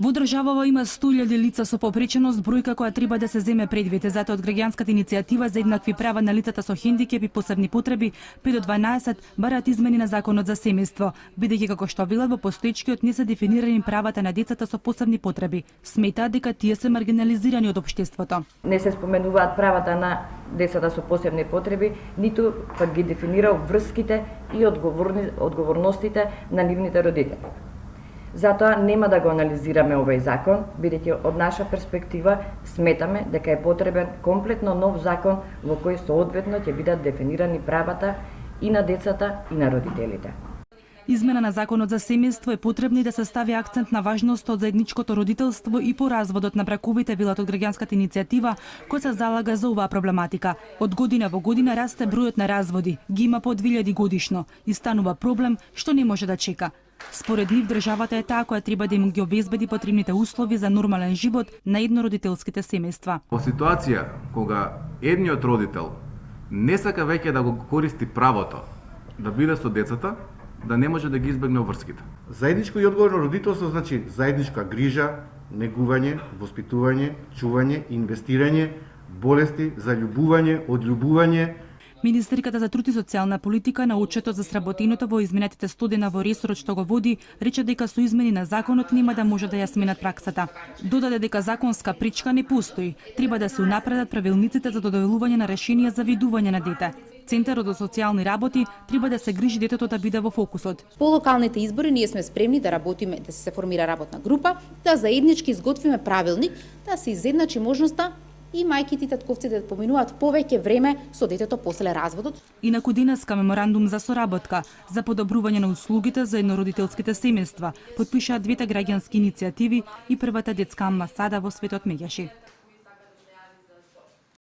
Во државава има 100.000 лица со попреченост, бројка која треба да се земе предвид. Затоа од граѓанската иницијатива за еднакви права на лицата со хендикеп и посебни потреби 5 до 12 бараат измени на законот за семејство, бидејќи како што велат во постоечкиот не се дефинирани правата на децата со посебни потреби. Сметаат дека тие се маргинализирани од општеството. Не се споменуваат правата на децата со посебни потреби, ниту пак ги дефинира врските и одговорностите на нивните родители. Затоа нема да го анализираме овој закон, бидејќи од наша перспектива сметаме дека е потребен комплетно нов закон во кој соодветно ќе бидат дефинирани правата и на децата и на родителите. Измена на законот за семејство е потребна и да се стави акцент на важноста од заедничкото родителство и по разводот на браковите, велат од граѓанската иницијатива која се залага за оваа проблематика. Од година во година расте бројот на разводи, ги има по 2000 годишно и станува проблем што не може да чека. Според нив државата е таа која треба да им ги обезбеди потребните услови за нормален живот на еднородителските семејства. Во ситуација кога едниот родител не сака веќе да го користи правото да биде со децата, да не може да ги избегне врските. Заедничко и одговорно родителство значи заедничка грижа, негување, воспитување, чување, инвестирање, болести, заљубување, одљубување. Министерката за труд и социјална политика на отчетот за сработеното во изминатите 100 дена во ресорот што го води, рече дека со измени на законот нема да може да ја сменат праксата. Додаде дека законска пречка не постои, треба да се унапредат правилниците за доделување на решенија за видување на дете. Центарот за социјални работи треба да се грижи детето да биде во фокусот. По локалните избори ние сме спремни да работиме, да се формира работна група, да заеднички изготвиме правилник, да се изедначи можноста и мајките и татковците да поминуваат повеќе време со детето после разводот. Инаку денеска меморандум за соработка за подобрување на услугите за еднородителските семејства подпишаат двете граѓански иницијативи и првата детска амбасада во светот Меѓаши.